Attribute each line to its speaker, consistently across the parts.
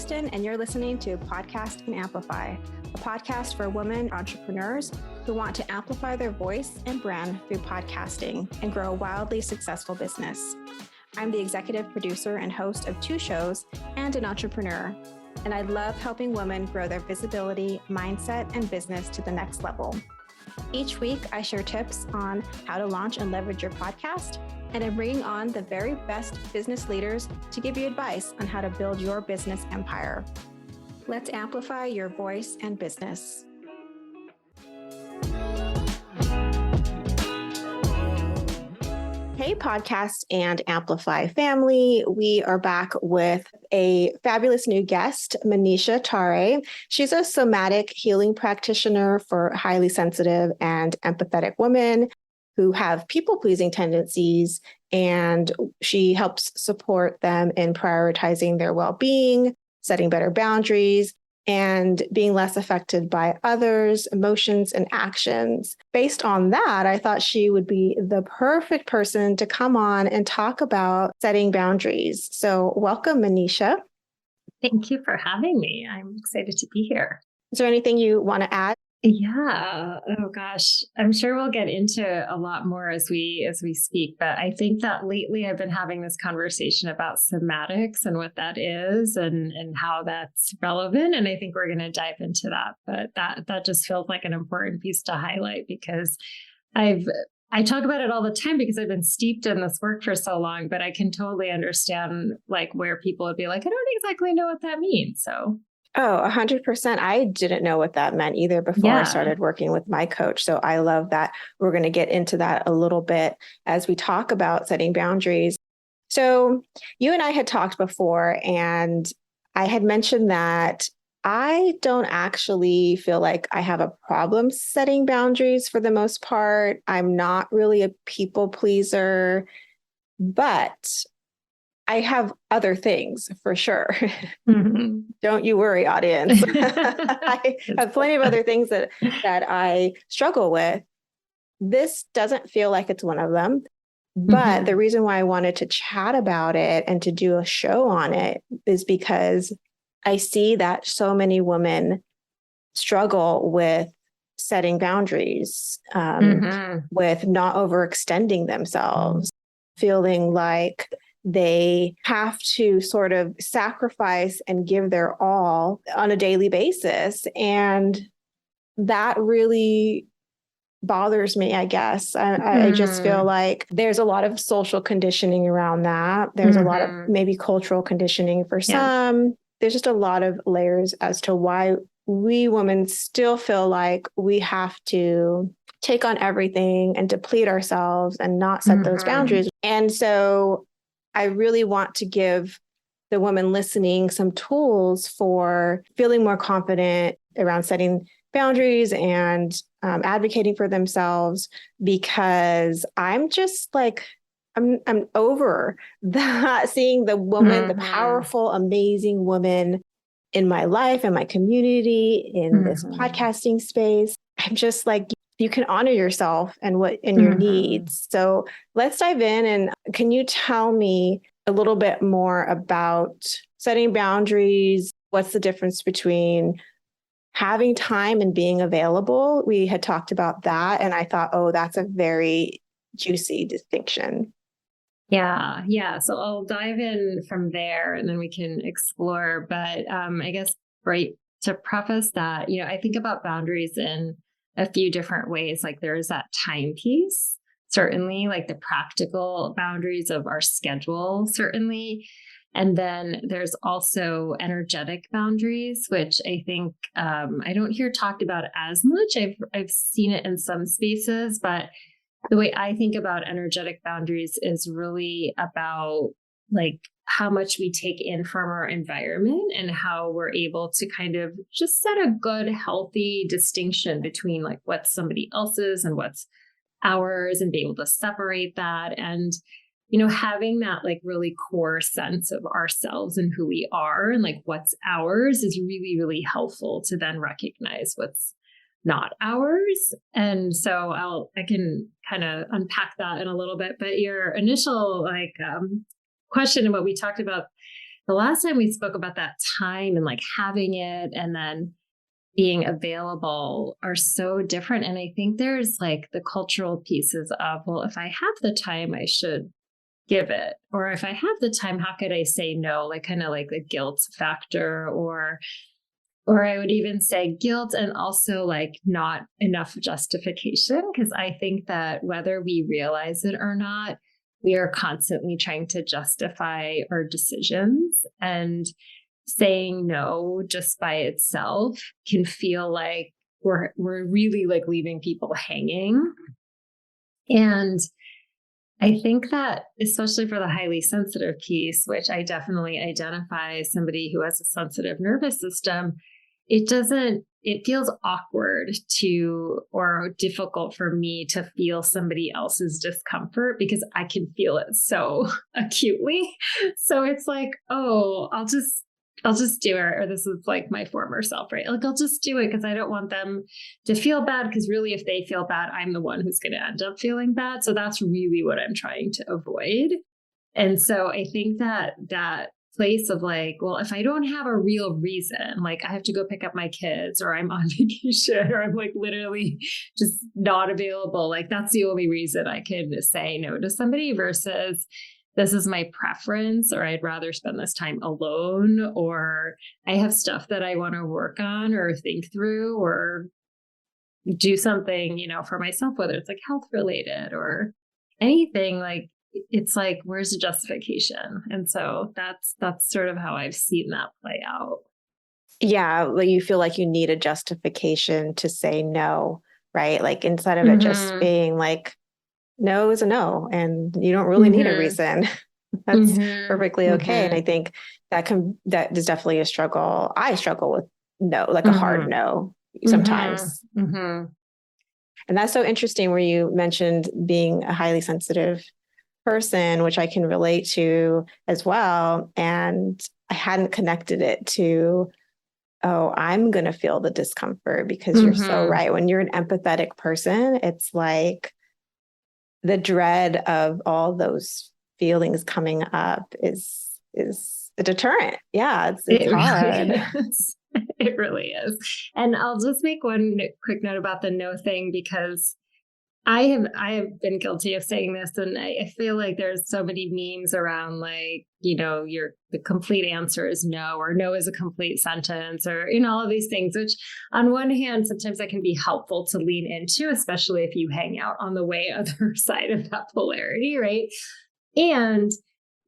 Speaker 1: Kristen, and you're listening to Podcast and Amplify, a podcast for women entrepreneurs who want to amplify their voice and brand through podcasting and grow a wildly successful business. I'm the executive producer and host of 2 shows and an entrepreneur, and I love helping women grow their visibility, mindset, and business to the next level. Each week, I share tips on how to launch and leverage your podcast, and I'm bringing on the very best business leaders to give you advice on how to build your business empire. Let's amplify your voice and business. Hey, Podcast and Amplify family. We are back with a fabulous new guest, Manisha Tare. She's a somatic healing practitioner for highly sensitive and empathetic women who have people-pleasing tendencies, and she helps support them in prioritizing their well-being, setting better boundaries, and being less affected by others' emotions and actions. Based on that, I thought she would be the perfect person to come on and talk about setting boundaries. So welcome, Manisha.
Speaker 2: Thank you for having me. I'm excited to be here.
Speaker 1: Is there anything you want to add?
Speaker 2: Yeah. Oh gosh. I'm sure we'll get into a lot more as we speak, but I think that lately I've been having this conversation about somatics and what that is and how that's relevant. And I think we're going to dive into that. But that just feels like an important piece to highlight because I talk about it all the time because I've been steeped in this work for so long, but I can totally understand like where people would be like, I don't exactly know what that means. So
Speaker 1: Oh, 100%. I didn't know what that meant either before I started working with my coach. So I love that we're going to get into that a little bit as we talk about setting boundaries. So you and I had talked before, and I had mentioned that I don't actually feel like I have a problem setting boundaries for the most part. I'm not really a people pleaser, but I have other things for sure. Mm-hmm. Don't you worry, audience. I have plenty of other things that I struggle with. This doesn't feel like it's one of them. But the reason why I wanted to chat about it and to do a show on it is because I see that so many women struggle with setting boundaries, with not overextending themselves, feeling like they have to sort of sacrifice and give their all on a daily basis. And that really bothers me, I guess. I just feel like there's a lot of social conditioning around that. There's a lot of maybe cultural conditioning for some. There's just a lot of layers as to why we women still feel like we have to take on everything and deplete ourselves and not set those boundaries. And so I really want to give the women listening some tools for feeling more confident around setting boundaries and advocating for themselves, because I'm just like, I'm over that, seeing the woman, the powerful, amazing woman in my life, in my community, in this podcasting space. I'm just like, you can honor yourself and your needs. So let's dive in. And can you tell me a little bit more about setting boundaries? What's the difference between having time and being available? We had talked about that, and I thought, oh, that's a very juicy distinction.
Speaker 2: Yeah. So I'll dive in from there and then we can explore. But I guess, right, to preface that, I think about boundaries in a few different ways. Like there's that time piece, certainly, like the practical boundaries of our schedule, certainly. And then there's also energetic boundaries, which I think I don't hear talked about as much. I've seen it in some spaces, but the way I think about energetic boundaries is really about like how much we take in from our environment and how we're able to kind of just set a good, healthy distinction between like what's somebody else's and what's ours, and be able to separate that. And, having that like really core sense of ourselves and who we are and like what's ours is really, really helpful to then recognize what's not ours. And so I can kind of unpack that in a little bit, but your initial question and what we talked about the last time we spoke about that time and like having it and then being available are so different. And I think there's like the cultural pieces of, well, if I have the time, I should give it. Or if I have the time, how could I say no? Like kind of like the guilt factor, or I would even say guilt and also like not enough justification. Because I think that whether we realize it or not, we are constantly trying to justify our decisions, and saying no just by itself can feel like we're really like leaving people hanging. And I think that especially for the highly sensitive piece, which I definitely identify as somebody who has a sensitive nervous system, it feels awkward or difficult for me to feel somebody else's discomfort because I can feel it so acutely. So it's like, oh, I'll just do it. Or this is like my former self, right? Like, I'll just do it because I don't want them to feel bad. Because really, if they feel bad, I'm the one who's going to end up feeling bad. So that's really what I'm trying to avoid. And so I think that place of like, well, if I don't have a real reason, like I have to go pick up my kids or I'm on vacation or I'm like literally just not available, like that's the only reason I can say no to somebody versus this is my preference, or I'd rather spend this time alone, or I have stuff that I want to work on or think through or do something, for myself, whether it's like health related or anything. Like it's like, where's the justification? And so that's sort of how I've seen that play out.
Speaker 1: Yeah, like you feel like you need a justification to say no, right? Like instead of it just being like, no is a no, and you don't really need a reason. That's perfectly okay. And I think that is definitely a struggle. I struggle with no, like a hard no sometimes. And that's so interesting where you mentioned being a highly sensitive person, which I can relate to as well. And I hadn't connected it to, oh, I'm going to feel the discomfort, because you're so right. When you're an empathetic person, it's like the dread of all those feelings coming up is a deterrent. Yeah, it's hard.
Speaker 2: Really is. It really is. And I'll just make one quick note about the no thing, because I have been guilty of saying this, and I feel like there's so many memes around like, the complete answer is no, or no is a complete sentence, or all of these things, which on one hand, sometimes that can be helpful to lean into, especially if you hang out on the way other side of that polarity, right? And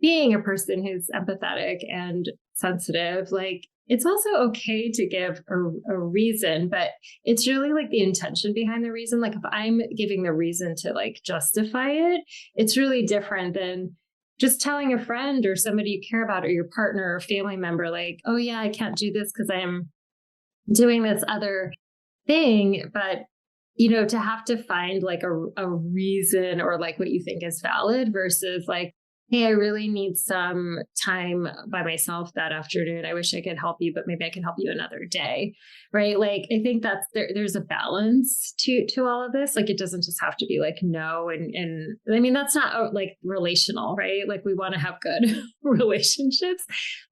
Speaker 2: being a person who's empathetic and sensitive, like it's also okay to give a reason, but it's really like the intention behind the reason. Like if I'm giving the reason to like justify it, it's really different than just telling a friend or somebody you care about or your partner or family member, like, oh yeah, I can't do this because I'm doing this other thing. But to have to find like a reason or like what you think is valid versus like, hey, I really need some time by myself that afternoon. I wish I could help you, but maybe I can help you another day. Right. Like, I think that's there's a balance to all of this. Like, it doesn't just have to be like, no. And I mean, that's not like relational, right? Like we want to have good relationships,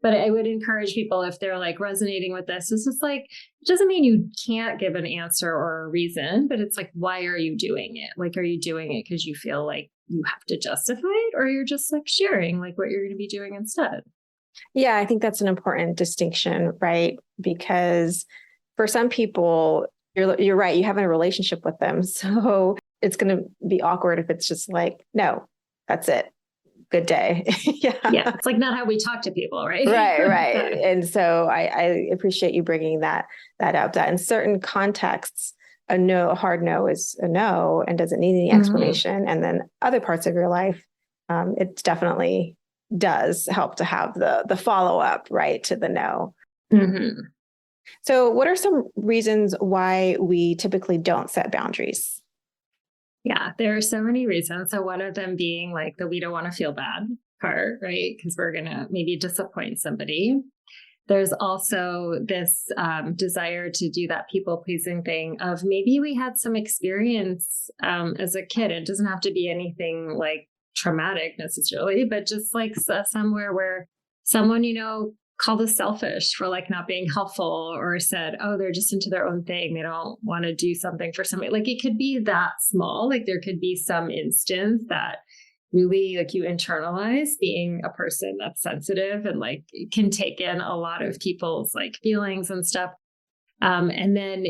Speaker 2: but I would encourage people, if they're like resonating with this, it's just like, it doesn't mean you can't give an answer or a reason, but it's like, why are you doing it? Like, are you doing it because you feel like you have to justify it, or you're just like sharing like what you're going to be doing instead?
Speaker 1: Yeah, I think that's an important distinction, right? Because for some people, you're right, you have a relationship with them. So it's going to be awkward if it's just like, no, that's it. Good day.
Speaker 2: Yeah. It's like not how we talk to people, right?
Speaker 1: Right. And so I appreciate you bringing that up, that in certain contexts, a hard no is a no and doesn't need any explanation. And then other parts of your life, it definitely does help to have the follow-up, right, to the no. So what are some reasons why we typically don't set boundaries?
Speaker 2: Yeah, there are so many reasons. So one of them being like the we don't want to feel bad part, right? Because we're going to maybe disappoint somebody. There's also this desire to do that people pleasing thing of maybe we had some experience as a kid. It doesn't have to be anything like traumatic necessarily, but just like somewhere where someone, called us selfish for like not being helpful, or said, oh, they're just into their own thing. They don't want to do something for somebody. Like it could be that small. Like there could be some instance that really like you internalize being a person that's sensitive and like can take in a lot of people's like feelings and stuff. And then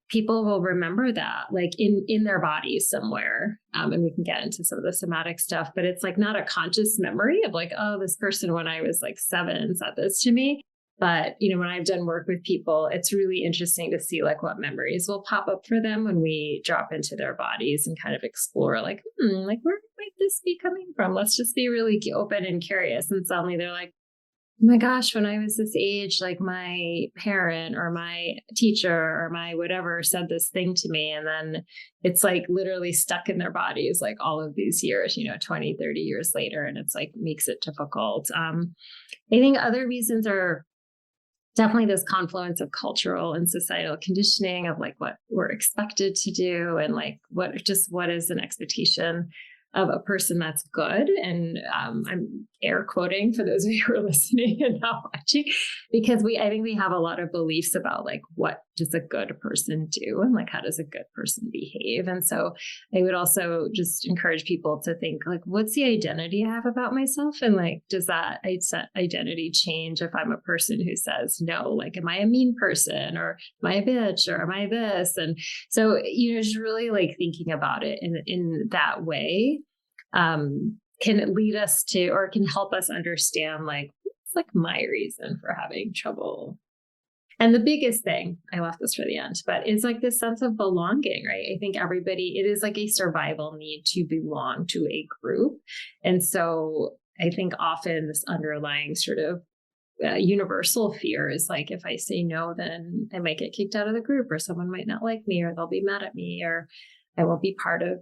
Speaker 2: people will remember that like in their bodies somewhere. And we can get into some of the somatic stuff, but it's like not a conscious memory of like, oh, this person when I was like 7 said this to me. But, when I've done work with people, it's really interesting to see like what memories will pop up for them when we drop into their bodies and kind of explore like, like where might this be coming from? Let's just be really open and curious. And suddenly they're like, oh my gosh, when I was this age, like my parent or my teacher or my whatever said this thing to me. And then it's like literally stuck in their bodies, like all of these years, 20, 30 years later. And it's like makes it difficult. I think other reasons are definitely this confluence of cultural and societal conditioning of like what we're expected to do and like what is an expectation of a person that's good. And I'm air quoting for those of you who are listening and not watching, because I think we have a lot of beliefs about like, what does a good person do? And like, how does a good person behave? And so I would also just encourage people to think like, what's the identity I have about myself? And like, does that identity change if I'm a person who says no? Like, am I a mean person, or am I a bitch, or am I this? And so, just really like thinking about it in that way can lead us to, or can help us understand like, what's like my reason for having trouble. And the biggest thing, I left this for the end, but is like this sense of belonging, right? I think it is like a survival need to belong to a group. And so I think often this underlying sort of universal fear is like, if I say no, then I might get kicked out of the group, or someone might not like me, or they'll be mad at me, or I won't be part of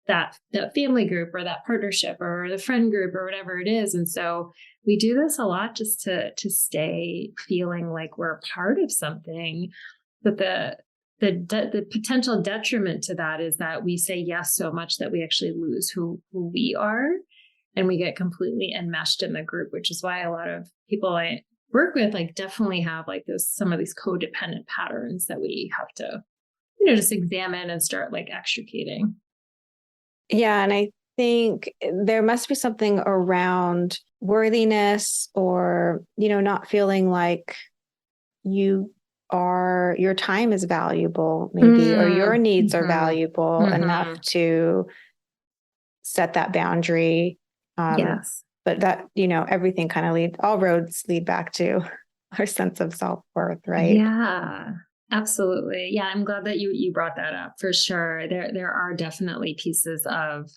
Speaker 2: that family group or that partnership or the friend group or whatever it is. And so we do this a lot just to stay feeling like we're part of something. But the potential detriment to that is that we say yes so much that we actually lose who we are, and we get completely enmeshed in the group, which is why a lot of people I work with like definitely have like some of these codependent patterns that we have to, just examine and start like extricating.
Speaker 1: Yeah. And I think there must be something around worthiness, or, not feeling like your time is valuable, maybe, or your needs are valuable enough to set that boundary.
Speaker 2: Yes.
Speaker 1: But that, everything kind of all roads lead back to our sense of self-worth, right?
Speaker 2: Yeah. Absolutely. Yeah, I'm glad that you brought that up for sure. There are definitely pieces of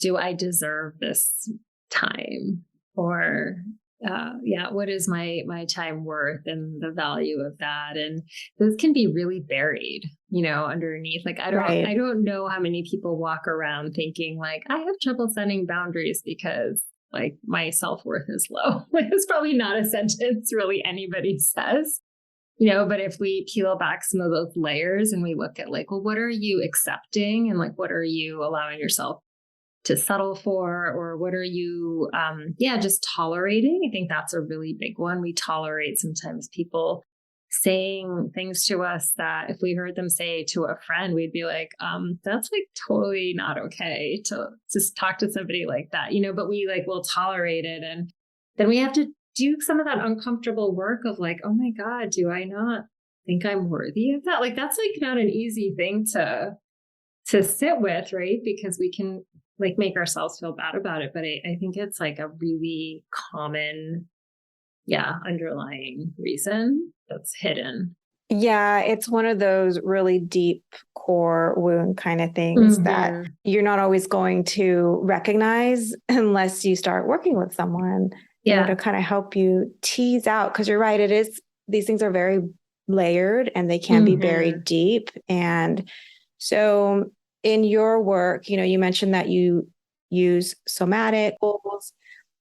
Speaker 2: do I deserve this time? Or what is my time worth, and the value of that? And those can be really buried, underneath. Like I don't know how many people walk around thinking like, I have trouble setting boundaries because like my self-worth is low. Like it's probably not a sentence really anybody says. But if we peel back some of those layers and we look at like, well, what are you accepting? And like, what are you allowing yourself to settle for? Or what are you, just tolerating? I think that's a really big one. We tolerate sometimes people saying things to us that if we heard them say to a friend, we'd be like, that's like totally not okay to just talk to somebody like that, but we like, will tolerate it. And then we have to do some of that uncomfortable work of like, oh my God, do I not think I'm worthy of that? Like, that's like not an easy thing to sit with, right? Because we can like make ourselves feel bad about it. But I think it's like a really common, underlying reason that's hidden.
Speaker 1: Yeah, it's one of those really deep core wound kind of things that you're not always going to recognize unless you start working with someone. To kind of help you tease out, because you're right, these things are very layered and they can be buried deep. And so in your work, you mentioned that you use somatic tools,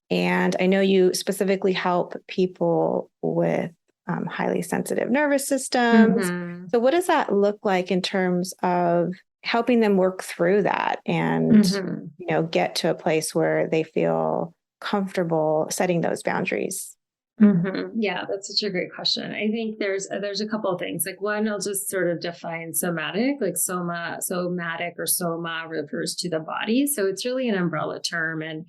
Speaker 1: and I know you specifically help people with highly sensitive nervous systems. So what does that look like in terms of helping them work through that and, get to a place where they feel comfortable setting those boundaries?
Speaker 2: Yeah, that's such a great question. I think there's a couple of things. Like one, I'll just sort of define somatic, like somatic or soma refers to the body. So it's really an umbrella term, and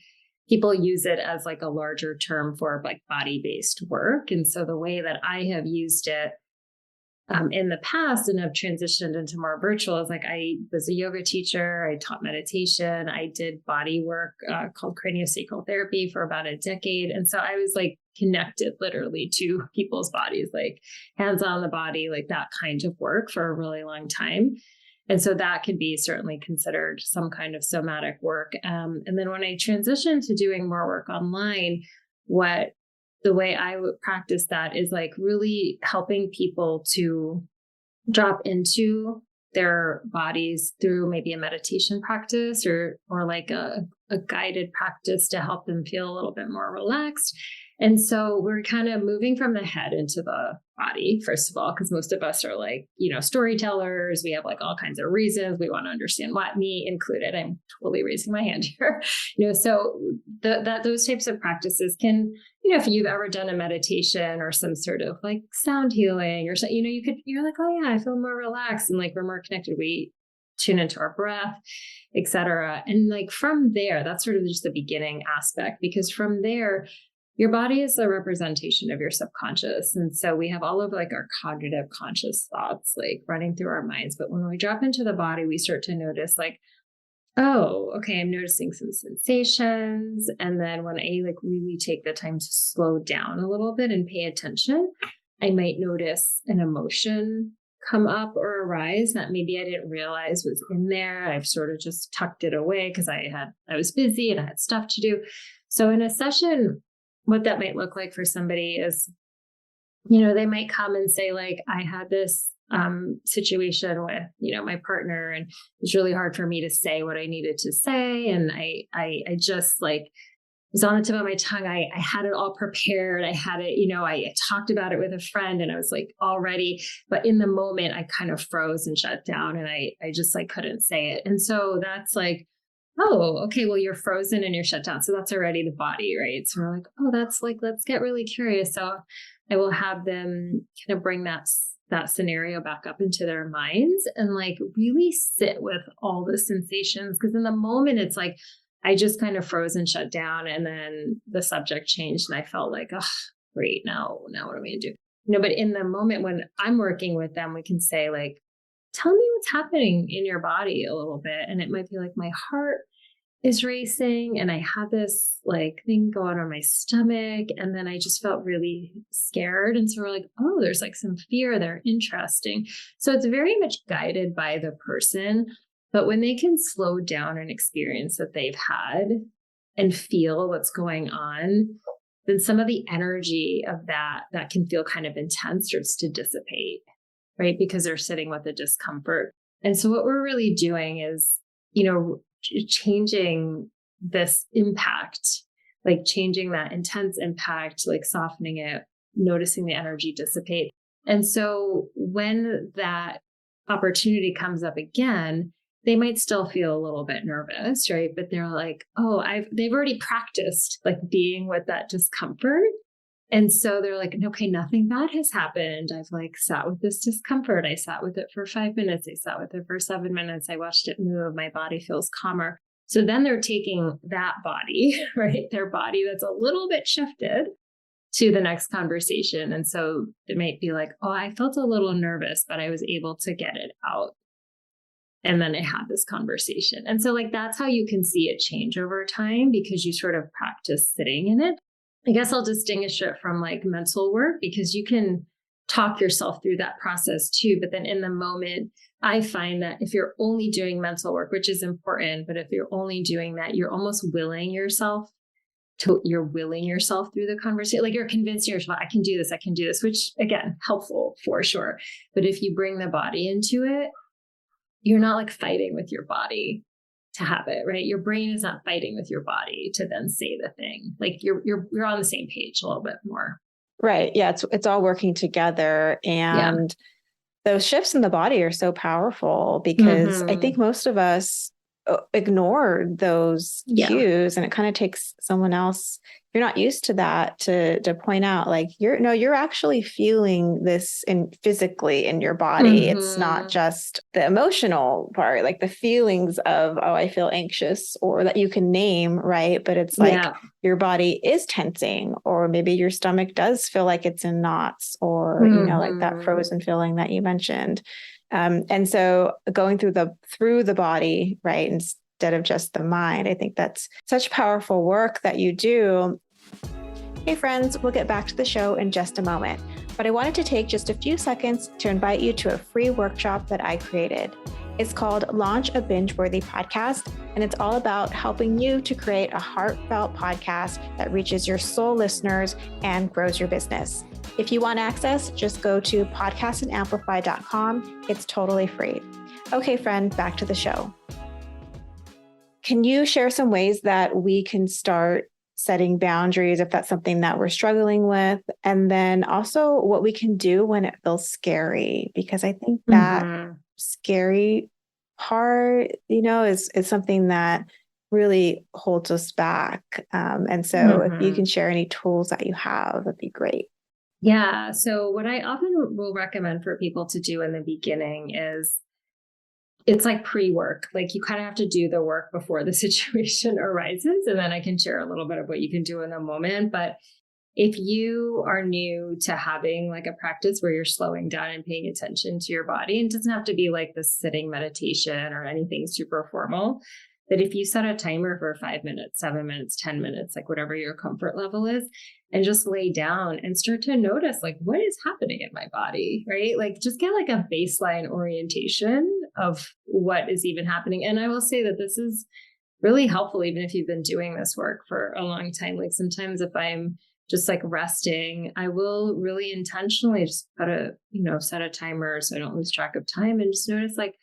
Speaker 2: people use it as like a larger term for like body-based work. And so the way that I have used it in the past and have transitioned into more virtual is like I was a yoga teacher. I taught meditation. I did body work called craniosacral therapy for about a decade. And so I was like connected literally to people's bodies, like hands on the body, like that kind of work for a really long time. And so that could be certainly considered some kind of somatic work. And then when I transitioned to doing more work online, the way I would practice that is like really helping people to drop into their bodies through maybe a meditation practice or like a guided practice to help them feel a little bit more relaxed. And so we're kind of moving from the head into the body, first of all, because most of us are like, storytellers. We have like all kinds of reasons. We want to understand what, me included. I'm totally raising my hand here. So those types of practices can, if you've ever done a meditation or some sort of like sound healing or something, you're like, oh yeah, I feel more relaxed and like we're more connected. We tune into our breath, et cetera. And like from there, that's sort of just the beginning aspect, because from there, your body is a representation of your subconscious. And so we have all of like our cognitive conscious thoughts like running through our minds. But when we drop into the body, we start to notice like, oh, okay, I'm noticing some sensations. And then when I like really take the time to slow down a little bit and pay attention, I might notice an emotion come up or arise that maybe I didn't realize was in there. I've sort of just tucked it away because I was busy and I had stuff to do. So in a session, what that might look like for somebody is, they might come and say like, I had this situation with, my partner, and it's really hard for me to say what I needed to say. And I just like was on the tip of my tongue. I had it all prepared. I had it, I talked about it with a friend and I was like all ready, but in the moment I kind of froze and shut down and I just like couldn't say it. And so that's like, oh, okay, well, you're frozen and you're shut down. So that's already the body, right? So we're like, oh, that's like, let's get really curious. So I will have them kind of bring that scenario back up into their minds and like really sit with all the sensations. Because in the moment, it's like, I just kind of froze and shut down. And then the subject changed and I felt like, oh, great. Now what am I going to do? But in the moment when I'm working with them, we can say like, tell me what's happening in your body a little bit. And it might be like my heart is racing and I had this like thing going on my stomach. And then I just felt really scared. And so we're like, oh, there's like some fear there. Interesting. So it's very much guided by the person. But when they can slow down an experience that they've had and feel what's going on, then some of the energy of that can feel kind of intense starts to dissipate, right? Because they're sitting with the discomfort. And so what we're really doing is, changing this impact, like changing that intense impact, like softening it, noticing the energy dissipate. And so when that opportunity comes up again, they might still feel a little bit nervous, right? But they're like, oh, they've already practiced like being with that discomfort. And so they're like, okay, nothing bad has happened. I've like sat with this discomfort. I sat with it for 5 minutes. I sat with it for 7 minutes. I watched it move. My body feels calmer. So then they're taking that body, right? Their body that's a little bit shifted to the next conversation. And so it might be like, oh, I felt a little nervous, but I was able to get it out. And then I had this conversation. And so like, that's how you can see it change over time because you sort of practice sitting in it. I guess I'll distinguish it from like mental work because you can talk yourself through that process too. But then in the moment, I find that if you're only doing mental work, which is important, but if you're only doing that, you're almost willing yourself through the conversation. Like you're convincing yourself, I can do this, which again, helpful for sure. But if you bring the body into it, you're not like fighting with your body to have it, right? Your brain is not fighting with your body to then say the thing. Like you're on the same page a little bit more.
Speaker 1: Right. Yeah. It's all working together. And those shifts in the body are so powerful because I think most of us ignore those cues, and it kind of takes someone else, you're not used to that, to point out like, you're actually feeling this physically in your body. It's not just the emotional part, like the feelings of, oh, I feel anxious, or that you can name, right? But it's like your body is tensing, or maybe your stomach does feel like it's in knots, or like that frozen feeling that you mentioned. And so going through the body, right, instead of just the mind, I think that's such powerful work that you do. Hey friends, we'll get back to the show in just a moment, but I wanted to take just a few seconds to invite you to a free workshop that I created. It's called Launch a Binge-Worthy Podcast, and it's all about helping you to create a heartfelt podcast that reaches your soul listeners and grows your business. If you want access, just go to podcastandamplify.com. It's totally free. Okay, friend, back to the show. Can you share some ways that we can start setting boundaries if that's something that we're struggling with? And then also what we can do when it feels scary, because I think that scary part, is something that really holds us back. And so if you can share any tools that you have, that'd be great.
Speaker 2: Yeah. So what I often will recommend for people to do in the beginning is, it's like pre-work. Like you kind of have to do the work before the situation arises. And then I can share a little bit of what you can do in the moment. But if you are new to having like a practice where you're slowing down and paying attention to your body, and it doesn't have to be like this sitting meditation or anything super formal, that if you set a timer for 5 minutes, 7 minutes, 10 minutes, like whatever your comfort level is, and just lay down and start to notice like, what is happening in my body, right? Like just get like a baseline orientation of what is even happening. And I will say that this is really helpful, even if you've been doing this work for a long time. Like sometimes if I'm just like resting, I will really intentionally just set a timer so I don't lose track of time, and just notice like,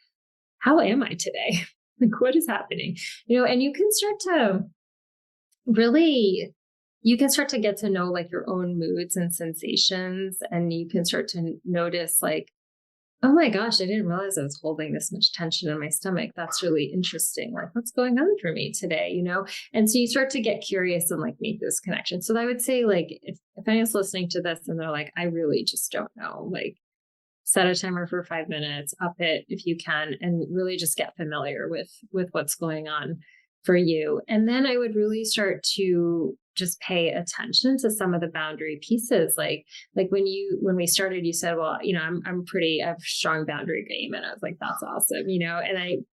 Speaker 2: how am I today? Like, what is happening? And you can start to get to know like your own moods and sensations, and you can start to notice like, oh my gosh, I didn't realize I was holding this much tension in my stomach. That's really interesting. Like, what's going on for me today? And so you start to get curious and like make this connection. So I would say like, if anyone's listening to this and they're like, I really just don't know, like, set a timer for 5 minutes, up it if you can, and really just get familiar with what's going on for you. And then I would really start to just pay attention to some of the boundary pieces. Like when we started, you said, well, I have strong boundary game. And I was like, that's awesome,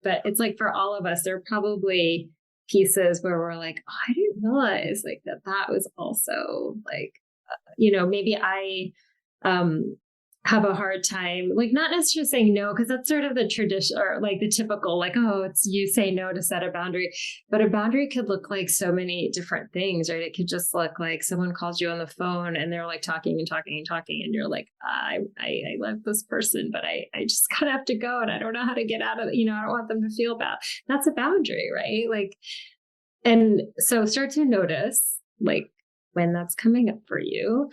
Speaker 2: but it's like for all of us, there are probably pieces where we're like, oh, I didn't realize like that was also like, maybe I, have a hard time, like not necessarily saying no, because that's sort of the tradition or like the typical, like, oh, it's you say no to set a boundary. But a boundary could look like so many different things, right? It could just look like someone calls you on the phone and they're like talking and talking and talking. And you're like, I love this person, but I just kind of have to go and I don't know how to get out of it. I don't want them to feel bad. That's a boundary, right? Like, and so start to notice like when that's coming up for you.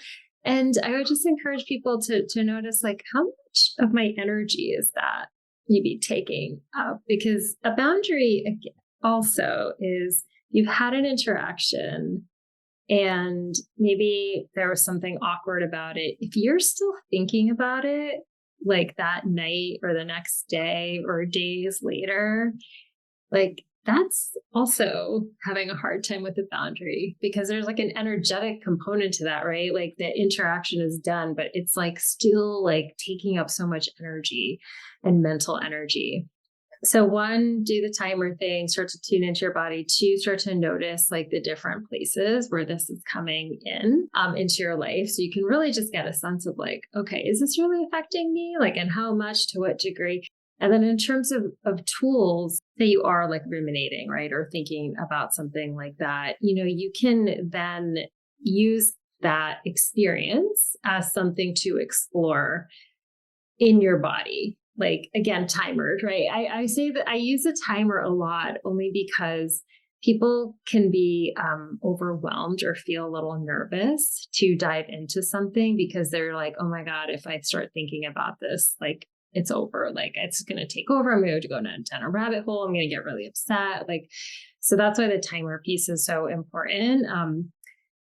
Speaker 2: And I would just encourage people to notice like how much of my energy is that you be taking up, because a boundary also is you've had an interaction and maybe there was something awkward about it. If you're still thinking about it like that night or the next day or days later, like that's also having a hard time with the boundary, because there's like an energetic component to that, right? Like the interaction is done, but it's like still like taking up so much energy and mental energy. So 1, do the timer thing, start to tune into your body. 2, start to notice like the different places where this is coming into your life. So you can really just get a sense of like, okay, is this really affecting me? Like, and how much, to what degree? And then in terms of tools, say you are like ruminating, right? Or thinking about something like that, you can then use that experience as something to explore in your body. Like again, timered, right? I say that I use a timer a lot only because people can be overwhelmed or feel a little nervous to dive into something, because they're like, oh my God, if I start thinking about this, like it's over. Like it's going to take over. I'm going to go down a rabbit hole. I'm going to get really upset. Like, so that's why the timer piece is so important.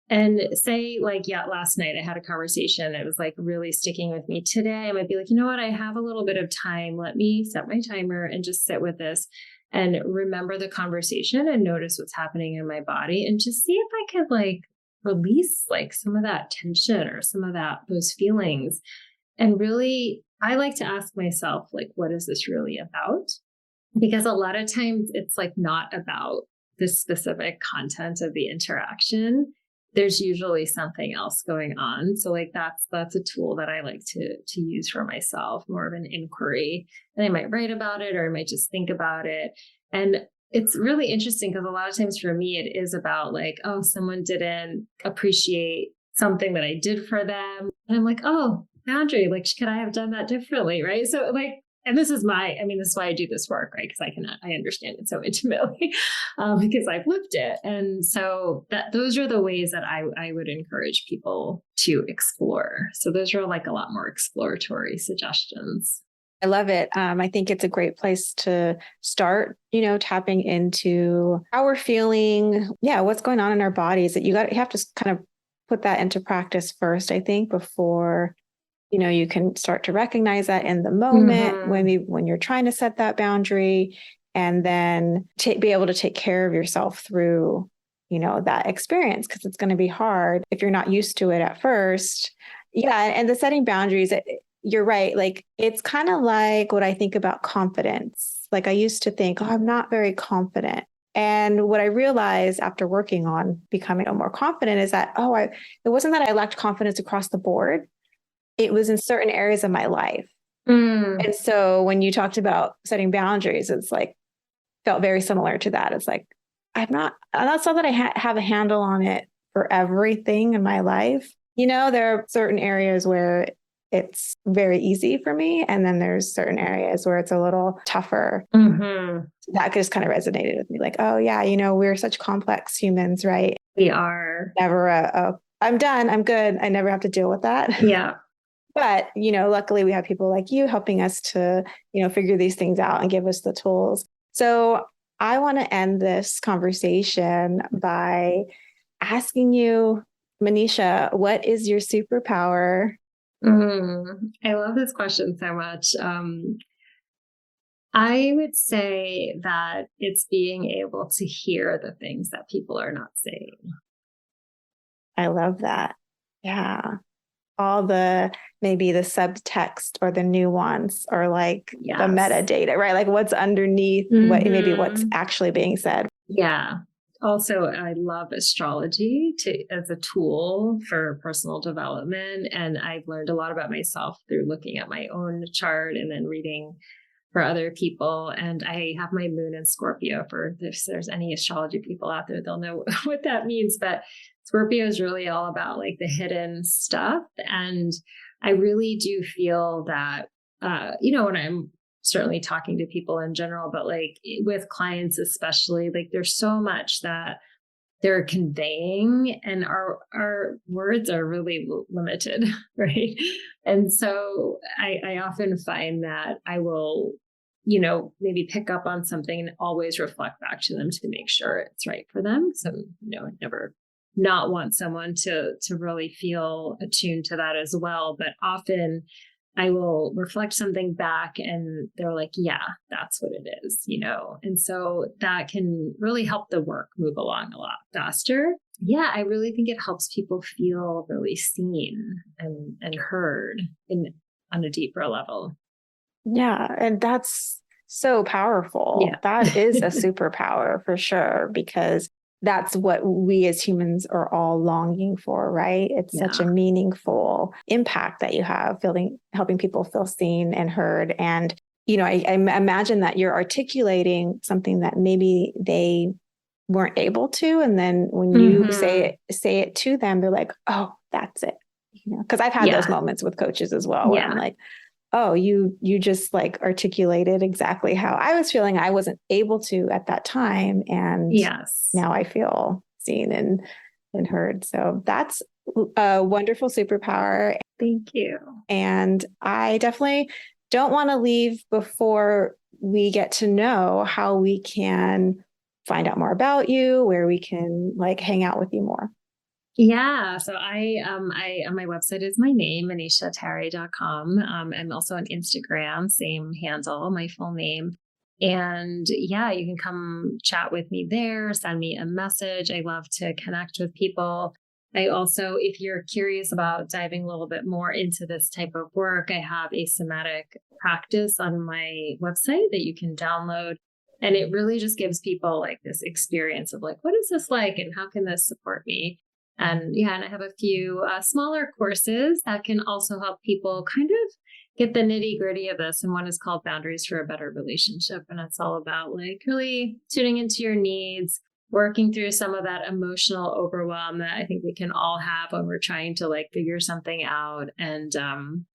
Speaker 2: And say like, yeah, last night I had a conversation. It was like really sticking with me today. I might be like, you know what? I have a little bit of time. Let me set my timer and just sit with this and remember the conversation and notice what's happening in my body and just see if I could like release like some of that tension or some of those feelings. And really, I like to ask myself, like, what is this really about? Because a lot of times it's like not about the specific content of the interaction. There's usually something else going on. So like that's a tool that I like to use for myself, more of an inquiry. And I might write about it or I might just think about it. And it's really interesting because a lot of times for me, it is about like, oh, someone didn't appreciate something that I did for them. And I'm like, oh, boundary, like, could I have done that differently? Right. So like, and this is why I do this work, right? Because I understand it so intimately because I've lived it. And so those are the ways that I would encourage people to explore. So those are like a lot more exploratory suggestions.
Speaker 1: I love it. I think it's a great place to start, tapping into how we're feeling. Yeah. What's going on in our bodies that you have to kind of put that into practice first, I think, before you can start to recognize that in the moment when you're trying to set that boundary, and then be able to take care of yourself through, that experience, because it's going to be hard if you're not used to it at first. Yeah. And the setting boundaries, you're right. Like, it's kind of like what I think about confidence. Like, I used to think, oh, I'm not very confident. And what I realized after working on becoming more confident is that, it wasn't that I lacked confidence across the board. It was in certain areas of my life. And so when you talked about setting boundaries, it's like, felt very similar to that. It's like, that's not that I have a handle on it for everything in my life. There are certain areas where it's very easy for me. And then there's certain areas where it's a little tougher. That just kind of resonated with me. Like, oh yeah, we're such complex humans, right?
Speaker 2: We are.
Speaker 1: Never I'm done. I'm good. I never have to deal with that.
Speaker 2: Yeah.
Speaker 1: But, luckily we have people like you helping us to, figure these things out and give us the tools. So I want to end this conversation by asking you, Manisha, what is your superpower?
Speaker 2: I love this question so much. I would say that it's being able to hear the things that people are not saying.
Speaker 1: I love that. Yeah. All maybe the subtext or the nuance or like the metadata, right? Like what's underneath maybe what's actually being said.
Speaker 2: Yeah. Also, I love astrology as a tool for personal development. And I've learned a lot about myself through looking at my own chart and then reading for other people. And I have my moon in Scorpio. For if there's any astrology people out there, they'll know what that means. But Scorpio is really all about like the hidden stuff. And I really do feel that, when I'm certainly talking to people in general, but like with clients, especially, like there's so much that they're conveying and our words are really limited. Right. And so I often find that I will, maybe pick up on something and always reflect back to them to make sure it's right for them. So, I never not want someone to really feel attuned to that as well. But often I will reflect something back and they're like, yeah, that's what it is, and so that can really help the work move along a lot faster. Yeah, I really think it helps people feel really seen and heard on a deeper level.
Speaker 1: Yeah. And that's so powerful. Yeah. That is a superpower for sure, because that's what we as humans are all longing for, right? It's such a meaningful impact that you have, helping people feel seen and heard. And, I imagine that you're articulating something that maybe they weren't able to. And then when you say it to them, they're like, oh, that's it. Because I've had those moments with coaches as well, where I'm like, oh, you just like articulated exactly how I was feeling. I wasn't able to at that time. And now I feel seen and heard. So that's a wonderful superpower.
Speaker 2: Thank you.
Speaker 1: And I definitely don't want to leave before we get to know how we can find out more about you, where we can like hang out with you more.
Speaker 2: Yeah. So I on my website is my name, manishatare.com. I'm also on Instagram, same handle, my full name. And yeah, you can come chat with me there, send me a message. I love to connect with people. I also, if you're curious about diving a little bit more into this type of work, I have a somatic practice on my website that you can download. And it really just gives people like this experience of like, what is this like and how can this support me? And yeah, and I have a few smaller courses that can also help people kind of get the nitty gritty of this. And one is called Boundaries for a Better Relationship. And it's all about like really tuning into your needs, working through some of that emotional overwhelm that I think we can all have when we're trying to like figure something out, and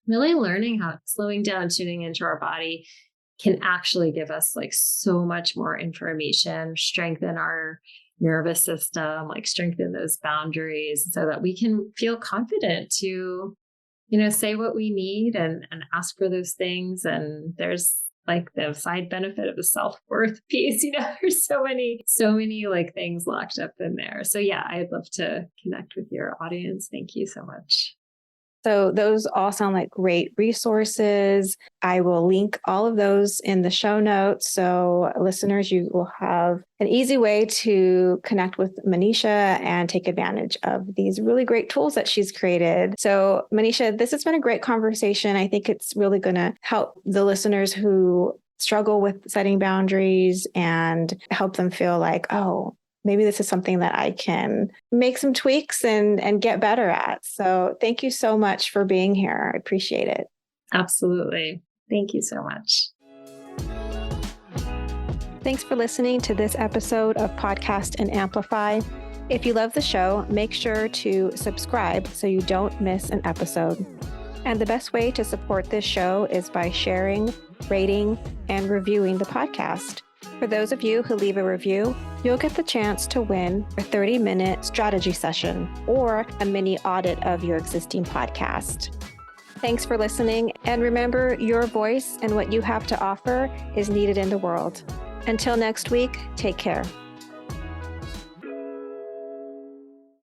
Speaker 2: really learning how slowing down, tuning into our body can actually give us like so much more information, strengthen our nervous system, like strengthen those boundaries so that we can feel confident to, say what we need and ask for those things. And there's like the side benefit of the self-worth piece, there's so many like things locked up in there. So yeah, I'd love to connect with your audience. Thank you so much.
Speaker 1: So those all sound like great resources. I will link all of those in the show notes. So listeners, you will have an easy way to connect with Manisha and take advantage of these really great tools that she's created. So Manisha, this has been a great conversation. I think it's really going to help the listeners who struggle with setting boundaries and help them feel like, oh, maybe this is something that I can make some tweaks and get better at. So thank you so much for being here. I appreciate it.
Speaker 2: Absolutely. Thank you so much.
Speaker 1: Thanks for listening to this episode of Podcast and Amplify. If you love the show, make sure to subscribe so you don't miss an episode. And the best way to support this show is by sharing, rating, and reviewing the podcast. For those of you who leave a review, you'll get the chance to win a 30-minute strategy session or a mini audit of your existing podcast. Thanks for listening, and remember, your voice and what you have to offer is needed in the world. Until next week, take care.